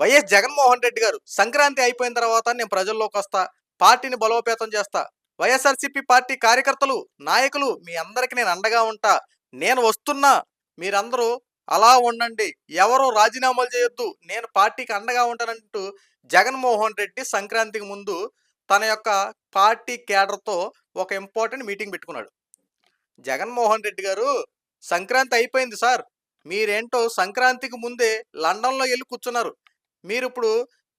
YS Jaganmohan Reddy గారు సంక్రాంతి అయిపోయిన తర్వాత నేను ప్రజల్లోకి వస్తా, పార్టీని బలోపేతం చేస్తా, వైఎస్ఆర్సీపీ పార్టీ కార్యకర్తలు, నాయకులు మీ అందరికి నేను అండగా ఉంటా, నేను వస్తున్నా, మీరందరూ అలా ఉండండి, ఎవరు రాజీనామాలు చేయొద్దు, నేను పార్టీకి అండగా ఉంటానంటూ జగన్మోహన్ రెడ్డి సంక్రాంతికి ముందు తన యొక్క పార్టీ కేడర్తో ఒక ఇంపార్టెంట్ మీటింగ్ పెట్టుకున్నాడు. జగన్మోహన్ రెడ్డి గారు సంక్రాంతి అయిపోయింది సార్, మీరేంటో సంక్రాంతికి ముందే లండన్లో వెళ్ళి కూర్చున్నారు. మీరు ఇప్పుడు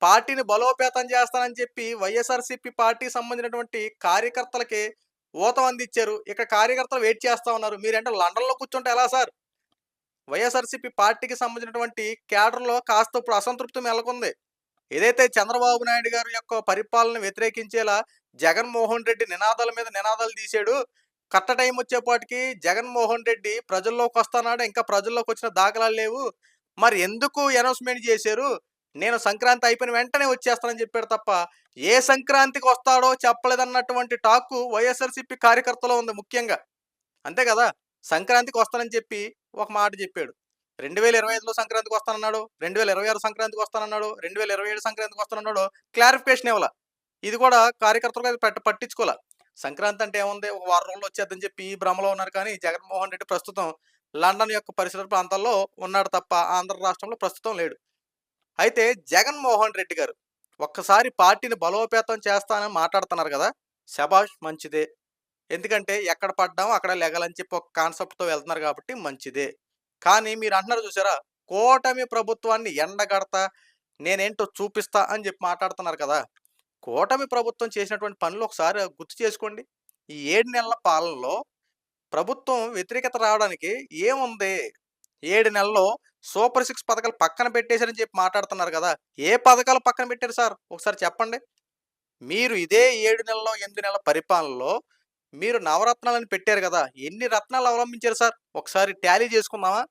పార్టీని బలోపేతం చేస్తానని చెప్పి వైఎస్ఆర్సీపీ పార్టీకి సంబంధించినటువంటి కార్యకర్తలకి ఊతం అందించారు. ఇక్కడ కార్యకర్తలు వెయిట్ చేస్తా ఉన్నారు. మీరేంటో లండన్లో కూర్చుంటే ఎలా సార్? వైఎస్ఆర్సీపీ పార్టీకి సంబంధించినటువంటి కేడర్లో కాస్త ఇప్పుడు అసంతృప్తి నెలకొంది. ఏదైతే చంద్రబాబు నాయుడు గారి యొక్క పరిపాలన వ్యతిరేకించేలా జగన్మోహన్ రెడ్డి నినాదాల మీద నినాదాలు తీశాడు. కట్ట టైం వచ్చేపాటికి జగన్మోహన్ రెడ్డి ప్రజల్లోకి వస్తున్నాడు, ఇంకా ప్రజల్లోకి వచ్చిన దాఖలాలు లేవు. మరి ఎందుకు అనౌన్స్మెంట్ చేశారు? నేను సంక్రాంతి అయిపోయిన వెంటనే వచ్చేస్తానని చెప్పాడు తప్ప ఏ సంక్రాంతికి వస్తాడో చెప్పలేదన్నటువంటి టాక్కు వైఎస్ఆర్సీపీ కార్యకర్తలో ఉంది ముఖ్యంగా. అంతే కదా, సంక్రాంతికి వస్తానని చెప్పి ఒక మాట చెప్పాడు. 2025లో సంక్రాంతికి వస్తానన్నాడు, 2026 సంక్రాంతికి వస్తానన్నాడు, 2027 సంక్రాంతికి వస్తానన్నాడు. క్లారిఫికేషన్ ఇవ్వాల. ఇది కూడా కార్యకర్తలు పట్టించుకోవాల. సంక్రాంతి అంటే ఏముంది, ఒక వారం రోజులు వచ్చేద్దని చెప్పి ఈ భ్రమలో ఉన్నారు. కానీ జగన్మోహన్ రెడ్డి ప్రస్తుతం లండన్ యొక్క పరిసర ప్రాంతాల్లో ఉన్నాడు తప్ప ఆంధ్ర రాష్ట్రంలో ప్రస్తుతం లేడు. అయితే జగన్మోహన్ రెడ్డి గారు ఒక్కసారి పార్టీని బలోపేతం చేస్తానని మాట్లాడుతున్నారు కదా, శభాష్, మంచిదే. ఎందుకంటే ఎక్కడ పడ్డామో అక్కడ లెగాలని చెప్పి ఒక కాన్సెప్ట్తో వెళ్తున్నారు కాబట్టి మంచిదే. కానీ మీరు అంటున్నారు చూసారా, కూటమి ప్రభుత్వాన్ని ఎండగడతా, నేనేంటో చూపిస్తా అని చెప్పి మాట్లాడుతున్నారు కదా. కూటమి ప్రభుత్వం చేసినటువంటి పనులు ఒకసారి గుర్తు చేసుకోండి. ఈ 7 నెలల పాలనలో ప్రభుత్వం వ్యతిరేకత రావడానికి ఏముంది? 7 నెలల్లో సూపర్ 6 పథకాలు పక్కన పెట్టేశారని చెప్పి మాట్లాడుతున్నారు కదా. ఏ పథకాలు పక్కన పెట్టారు సార్? ఒకసారి చెప్పండి. మీరు ఇదే 7 నెలల్లో 8 నెలల పరిపాలనలో మీరు నవరత్నాలని పెట్టారు కదా, ఎన్ని రత్నాలు అవలంబించారు సార్? ఒకసారి టాలీ చేసుకుందామా?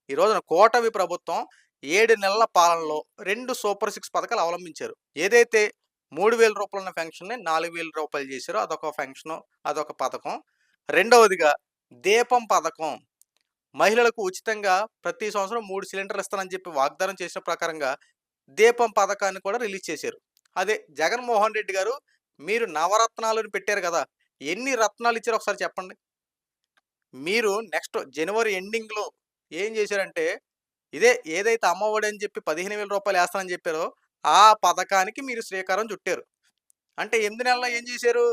ఈ రోజున కూటమి ప్రభుత్వం 7 నెలల పాలనలో 2 సూపర్ 6 పథకాలు అవలంబించారు. ఏదైతే 3000 రూపాయలు ఉన్న పెన్షన్ని 4000 రూపాయలు చేశారో అదొక పెన్షను, అదొక పథకం. రెండవదిగా దీపం పథకం. మహిళలకు ఉచితంగా ప్రతి సంవత్సరం 3 సిలిండర్లు ఇస్తానని చెప్పి వాగ్దానం చేసిన ప్రకారంగా దీపం పథకాన్ని కూడా రిలీజ్ చేశారు. అదే జగన్మోహన్ రెడ్డి గారు మీరు నవరత్నాలను పెట్టారు కదా, ఎన్ని రత్నాలు ఇచ్చారో ఒకసారి చెప్పండి. మీరు నెక్స్ట్ జనవరి ఎండింగ్లో ఏం చేశారంటే, ఏదైతే అమ్మఒడి అని చెప్పి 15,000 రూపాయలు వేస్తానని చెప్పారో ఆ పథకానికి మీరు శ్రీకారం చుట్టారు. అంటే 8 నెలల్లో ఏం చేశారు?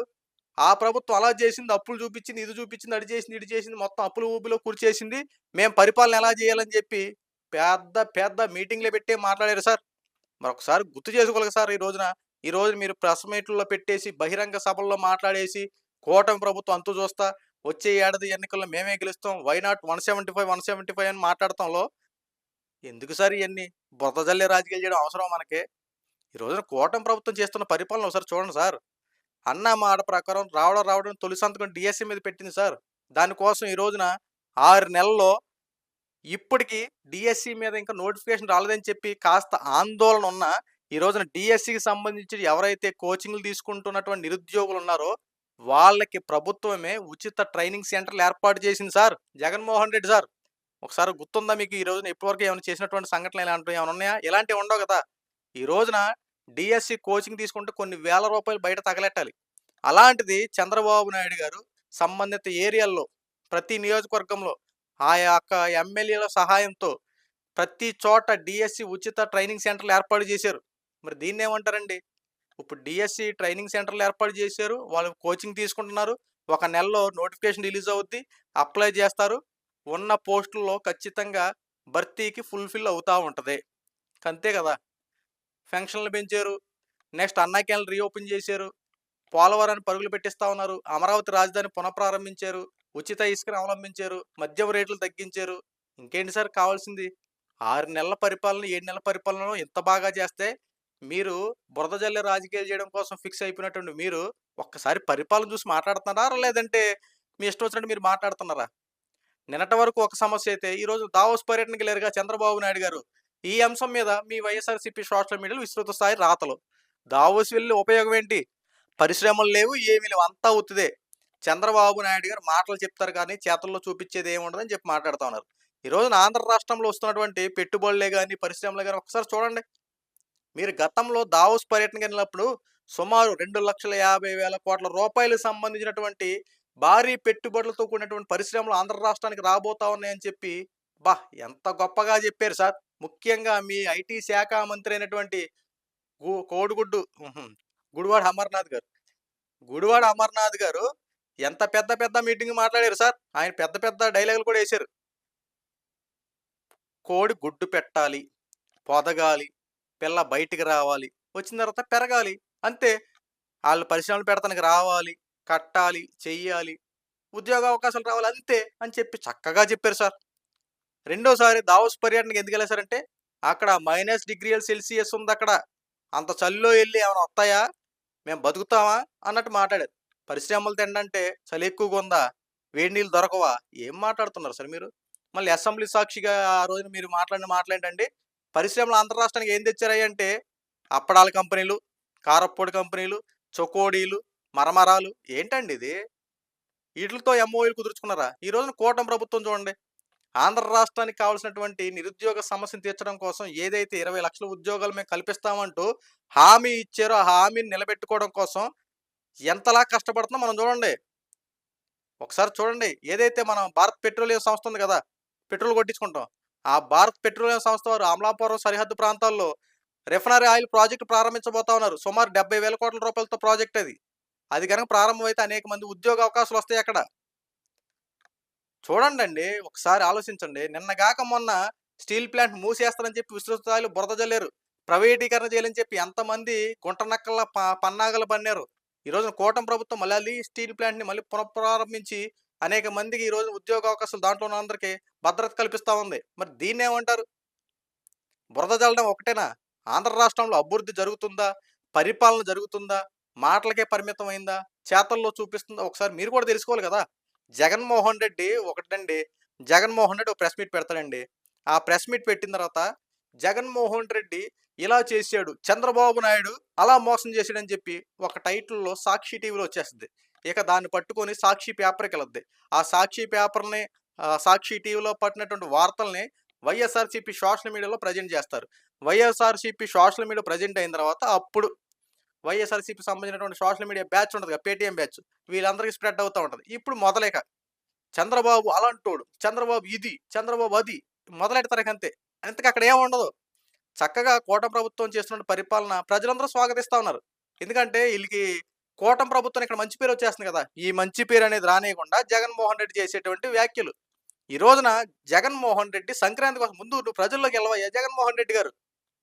ఆ ప్రభుత్వం అలా చేసింది, అప్పులు చూపించింది, ఇది చూపించింది, అడి చేసింది, ఇటు చేసింది, మొత్తం అప్పులు ఊబిలో కూర్చేసింది. మేము పరిపాలన ఎలా చేయాలని చెప్పి పెద్ద పెద్ద మీటింగ్లే పెట్టి మాట్లాడారు సార్. మరొకసారి గుర్తు చేసుకోవాలి సార్. ఈ రోజు మీరు ప్రెస్ మీట్లలో పెట్టేసి బహిరంగ సభల్లో మాట్లాడేసి కూటమి ప్రభుత్వం అంతు చూస్తా, వచ్చే ఏడాది ఎన్నికల్లో మేమే గెలుస్తాం, వై నాట్ 175 అని మాట్లాడటంలో ఎందుకు సార్ ఇవన్నీ? బురద జల్లే రాజకీయాలు చేయడం అవసరం మనకి? ఈ రోజున కూటమి ప్రభుత్వం చేస్తున్న పరిపాలన ఒకసారి చూడండి సార్. అన్న మాట ప్రకారం రావడం తొలి సంతకం డిఎస్సి మీద పెట్టింది సార్. దానికోసం ఈ రోజున 6 నెలల్లో ఇప్పటికి డిఎస్సి మీద ఇంకా నోటిఫికేషన్ రాలేదని చెప్పి కాస్త ఆందోళన ఉన్న ఈ రోజున డిఎస్సికి సంబంధించి ఎవరైతే కోచింగ్లు తీసుకుంటున్నటువంటి నిరుద్యోగులు ఉన్నారో వాళ్ళకి ప్రభుత్వమే ఉచిత ట్రైనింగ్ సెంటర్లు ఏర్పాటు చేసింది సార్ జగన్మోహన్ రెడ్డి సార్. ఒకసారి గుర్తుందా మీకు? ఈ రోజున ఇప్పటివరకు ఏమైనా చేసినటువంటి సంఘటనలు ఇలాంటివి ఏమైనా ఉన్నాయా? ఇలాంటివి ఉండవు కదా. ఈ రోజున డిఎస్సి కోచింగ్ తీసుకుంటే కొన్ని వేల రూపాయలు బయట తగలెట్టాలి. అలాంటిది చంద్రబాబు నాయుడు గారు సంబంధిత ఏరియాల్లో ప్రతి నియోజకవర్గంలో ఆ యొక్క ఎమ్మెల్యేల సహాయంతో ప్రతి చోట డిఎస్సి ఉచిత ట్రైనింగ్ సెంటర్లు ఏర్పాటు చేశారు. మరి దీన్ని ఏమంటారండి? ఇప్పుడు డిఎస్సి ట్రైనింగ్ సెంటర్లు ఏర్పాటు చేశారు, వాళ్ళు కోచింగ్ తీసుకుంటున్నారు, ఒక నెలలో నోటిఫికేషన్ రిలీజ్ అవుద్ది, అప్లై చేస్తారు, ఉన్న పోస్టుల్లో ఖచ్చితంగా భర్తీకి ఫుల్ఫిల్ అవుతూ ఉంటుంది. అంతే కదా. పెన్షన్లు పెంచారు, నెక్స్ట్ అన్నా క్యాంటీన్లు రీఓపెన్ చేశారు, పోలవరాన్ని పరుగులు పెట్టిస్తా ఉన్నారు, అమరావతి రాజధాని పునఃప్రారంభించారు, ఉచిత ఇసుకను అవలంబించారు, మద్యం రేట్లు తగ్గించారు. ఇంకేంటి సార్ కావాల్సింది? 6 నెలల పరిపాలన 7 నెలల పరిపాలనలో ఇంత బాగా చేస్తే మీరు బురద జల్లే రాజకీయాలు చేయడం కోసం ఫిక్స్ అయిపోయినటువంటి మీరు ఒక్కసారి పరిపాలన చూసి మాట్లాడుతున్నారా, లేదంటే మీ ఇష్టం వచ్చినట్టు మీరు మాట్లాడుతున్నారా? నిన్నటి వరకు ఒక సమస్య అయితే ఈరోజు దావోస్ పర్యటనకి లేరుగా చంద్రబాబు నాయుడు గారు. ఈ అంశం మీద మీ వైఎస్ఆర్సీపీ సోషల్ మీడియాలో విస్తృత స్థాయి రాతలు. దావోస్ వెళ్ళి ఉపయోగం ఏంటి? పరిశ్రమలు లేవు, ఏమీ లేవు, అంతా అవుతుందే. చంద్రబాబు నాయుడు గారు మాటలు చెప్తారు కానీ చేతల్లో చూపించేది ఏముండదని చెప్పి మాట్లాడుతూ ఉన్నారు. ఈ రోజున ఆంధ్ర రాష్ట్రంలో వస్తున్నటువంటి పెట్టుబడులే కానీ పరిశ్రమలే కానీ ఒకసారి చూడండి. మీరు గతంలో దావోస్ పర్యటనకి వెళ్ళినప్పుడు సుమారు 2,50,000 కోట్ల రూపాయలకు సంబంధించినటువంటి భారీ పెట్టుబడులతో కూడినటువంటి పరిశ్రమలు ఆంధ్ర రాష్ట్రానికి రాబోతా ఉన్నాయని చెప్పి అబ్బా! ఎంత గొప్పగా చెప్పారు సార్. ముఖ్యంగా మీ ఐటీ శాఖ మంత్రి అయినటువంటి కోడిగుడ్డు గుడివాడ అమర్నాథ్ గారు. గుడివాడ అమర్నాథ్ గారు ఎంత పెద్ద పెద్ద మీటింగ్ మాట్లాడారు సార్. ఆయన పెద్ద పెద్ద డైలాగులు కూడా యేసారు. కోడి గుడ్డు పెట్టాలి, పొదగాలి, పిల్ల బయటికి రావాలి, వచ్చిన తర్వాత పెరగాలి. అంతే. ఆళ్ళు పరిశ్రమలు పెడతానికి రావాలి, కట్టాలి, చెయ్యాలి, ఉద్యోగ అవకాశాలు రావాలి అంతే అని చెప్పి చక్కగా చెప్పారు సార్. రెండోసారి దావోస్ పర్యటనకి ఎందుకెళ్ళేసారంటే, అక్కడ -°C ఉందక్కడ. అంత చలిలో ఎళ్లి ఏమైనా వత్తాయా? మేము బతుకుతామా? అన్నట్టు మాట్లాడారు. పరిశ్రమలు తినడంటే చలి ఎక్కువగుందా? వేడి నీళ్ళు దొరకవా? ఏం మాట్లాడుతున్నారు సార్ మీరు? మళ్ళీ అసెంబ్లీ సాక్షిగా ఆ రోజున మీరు మాట్లాడిన మాటలేంటండి? పరిశ్రమలు ఆంధ్ర రాష్ట్రానికి ఏం తెచ్చారయ్యంటే, అప్పడాల కంపెనీలు, కారప్పొడి కంపెనీలు, చకోడీలు, మరమరాలు ఏంటండి ఇది? ఈటిలతో ఎంఓయూలు కుదుర్చుకున్నారా? ఈ రోజున కూటమి ప్రభుత్వం చూడండి. ఆంధ్ర రాష్ట్రానికి కావాల్సినటువంటి నిరుద్యోగ సమస్యను తీర్చడం కోసం ఏదైతే 20,00,000 ఉద్యోగాలు మేము కల్పిస్తామంటూ హామీ ఇచ్చారో, ఆ హామీని నిలబెట్టుకోవడం కోసం ఎంతలా కష్టపడుతుందో మనం చూడండి. ఒకసారి చూడండి. ఏదైతే మనం భారత్ పెట్రోలియం సంస్థ ఉంది కదా! పెట్రోల్ కొట్టించుకుంటాం. ఆ భారత్ పెట్రోలియం సంస్థ వారు అమలాపురం సరిహద్దు ప్రాంతాల్లో రిఫైనరీ ఆయిల్ ప్రాజెక్ట్ ప్రారంభించబోతా ఉన్నారు. సుమారు ₹70,000 కోట్ల ప్రాజెక్ట్ అది. అది గనక ప్రారంభమైతే అనేక మంది ఉద్యోగ అవకాశాలు వస్తాయి అక్కడ. చూడండండి. ఒకసారి ఆలోచించండి. నిన్నగాక మొన్న స్టీల్ ప్లాంట్ మూసేస్తారని చెప్పి విస్తృత స్థాయిలో బురద జల్లారు. ప్రైవేటీకరణ చేయాలని చెప్పి ఎంతమంది గుంట నక్కల్లా పన్నాగలు పన్నారు. ఈ రోజున కూటమి ప్రభుత్వం మళ్ళీ స్టీల్ ప్లాంట్‌ని మళ్ళీ పునఃప్రారంభించి అనేక మందికి ఈ రోజు ఉద్యోగ అవకాశాలు దాంట్లో ఉన్నందరికీ భద్రత కల్పిస్తా ఉంది. మరి దీన్నేమంటారు? బురద జల్లడం ఒకటేనా? ఆంధ్ర రాష్ట్రంలో అభివృద్ధి జరుగుతుందా? పరిపాలన జరుగుతుందా? మాటలకే పరిమితమైందా? చేతల్లో చూపిస్తుందా? ఒకసారి మీరు కూడా తెలుసుకోవాలి గదా! జగన్మోహన్ రెడ్డి ఒకటండి. జగన్మోహన్ రెడ్డి ఒక ప్రెస్ మీట్ పెడతాడండి. ఆ ప్రెస్ మీట్ పెట్టిన తర్వాత జగన్మోహన్ రెడ్డి ఇలా చేశాడు. చంద్రబాబు నాయుడు అలా మోసం చేశాడని చెప్పి ఒక టైటిల్‌లో సాక్షి టీవీలో వచ్చేస్తది. ఇక దాన్ని పట్టుకొని సాక్షి పేపర్‌కెళ్ళద్ది. ఆ సాక్షి పేపర్‌ని సాక్షి టీవీలో పట్టినటువంటి వార్తల్ని వైఎస్ఆర్‌సీపీ సోషల్ మీడియాలో ప్రెజెంట్ చేస్తారు. వైఎస్ఆర్‌సీపీ సోషల్ మీడియా ప్రెజెంట్ అయిన తర్వాత అప్పుడు వైఎస్ఆర్‌సీపీకి సంబంధించినటువంటి సోషల్ మీడియా బ్యాచ్ ఉంటది కదా! Paytm batch. వీళ్ళందరికీ స్ప్రెడ్ అవుతా ఉంటది. ఇప్పుడు మొదలిక చంద్రబాబు అలాంటోడు, చంద్రబాబు ఇది, చంద్రబాబు అది మొదలెడతారు ఇకంతే. ఇంతకు అక్కడ ఏముండదు. చక్కగా కూటమి ప్రభుత్వం చేస్తున్న పరిపాలన ప్రజలందరూ స్వాగతిస్తా ఉన్నారు. ఎందుకంటే ఈళ్ళకి కూటమి ప్రభుత్వం ఇక్కడ మంచి పేరు వచ్చేస్తుంది కదా! ఈ మంచి పేరు అనేది రానీయకుండా జగన్మోహన్ రెడ్డి చేసేటువంటి వ్యాఖ్యలు. ఈ రోజున జగన్మోహన్ రెడ్డి సంక్రాంతి కోసం ముందు నువ్వు ప్రజల్లోకి ఎళ్ళవయ్యా జగన్మోహన్ రెడ్డి గారు.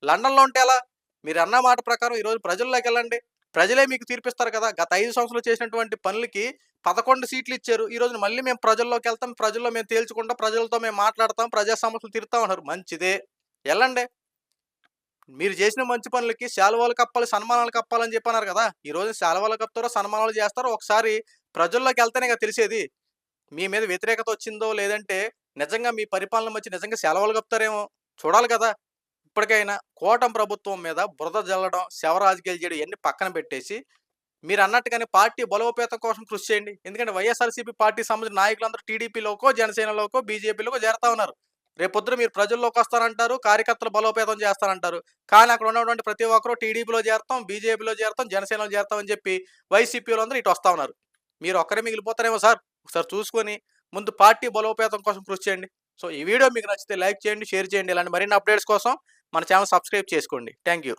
లండన్‌లో ఉంటే ఎలా? మీరన్న మాట ప్రకారం ఈరోజు ప్రజల్లోకెళ్ళండి. ప్రజలే మీకు తీర్పిస్తారు కదా! గత 5 సంవత్సరాలు చేసినటువంటి పనులకి 11 సీట్లు ఇచ్చారు. ఈ రోజున మళ్ళీ మేము ప్రజల్లోకెళ్తాం. ప్రజల్లో మేము తేల్చుకుంటాం. ప్రజలతో మేము మాట్లాడతాం. ప్రజా సమస్యలు తీరుతాం అన్నారు. మంచిదే. ఎళ్ళండి. మీరు చేసిన మంచి పనులకి శాలువాలు కప్పాలి, సన్మానాలు కప్పాలని చెప్పన్నారు కదా! ఈ రోజు శాలువాలు కప్తారో, సన్మానాలు చేస్తారో ఒకసారి ప్రజల్లోకెళ్తేనే కదా తెలిసేది. మీ మీద వ్యతిరేకత వచ్చిందో, లేదంటే నిజంగా మీ పరిపాలన వచ్చి నిజంగా సెలవులు కప్తారేమో చూడాలి కదా! ఇప్పటికైనా కూటమి ప్రభుత్వం మీద బురద జల్లడం, శవ రాజకీయాలు చేయడం ఇయన్నీ పక్కన పెట్టేసి, మీరన్నట్టుగానే పార్టీ బలోపేతం కోసం కృషి చేయండి. ఎందుకంటే వైఎస్ఆర్‌సీపీ పార్టీకి సంబంధించిన నాయకులందరూ టీడీపీలోకో, జనసేనలోకో, బీజేపీలోకో చేరతా ఉన్నారు. రేపొద్దున మీరు ప్రజల్లోకొస్తానంటారు, కార్యకర్తలు బలోపేతం చేస్తానంటారు. కానీ అక్కడ ఉన్నటువంటి ప్రతి ఒక్కరు టీడీపీలో చేరతాం, బీజేపీలో చేరతాం, జనసేనలో చేరతాం అని చెప్పి వైసీపీలోళ్ళందరూ ఇటు వస్తా ఉన్నారు. మీరు ఒక్కరే మిగిలిపోతారేమో సార్. ఒకసారి చూసుకొని ముందు పార్టీ బలోపేతం కోసం కృషి చేయండి. సో, ఈ వీడియో మీకు నచ్చితే లైక్ చేయండి, షేర్ చేయండి. ఇలాంటి మరిన్ని అప్డేట్స్ కోసం మన ఛానెల్ సబ్స్క్రైబ్ చేసుకోండి. Thank you.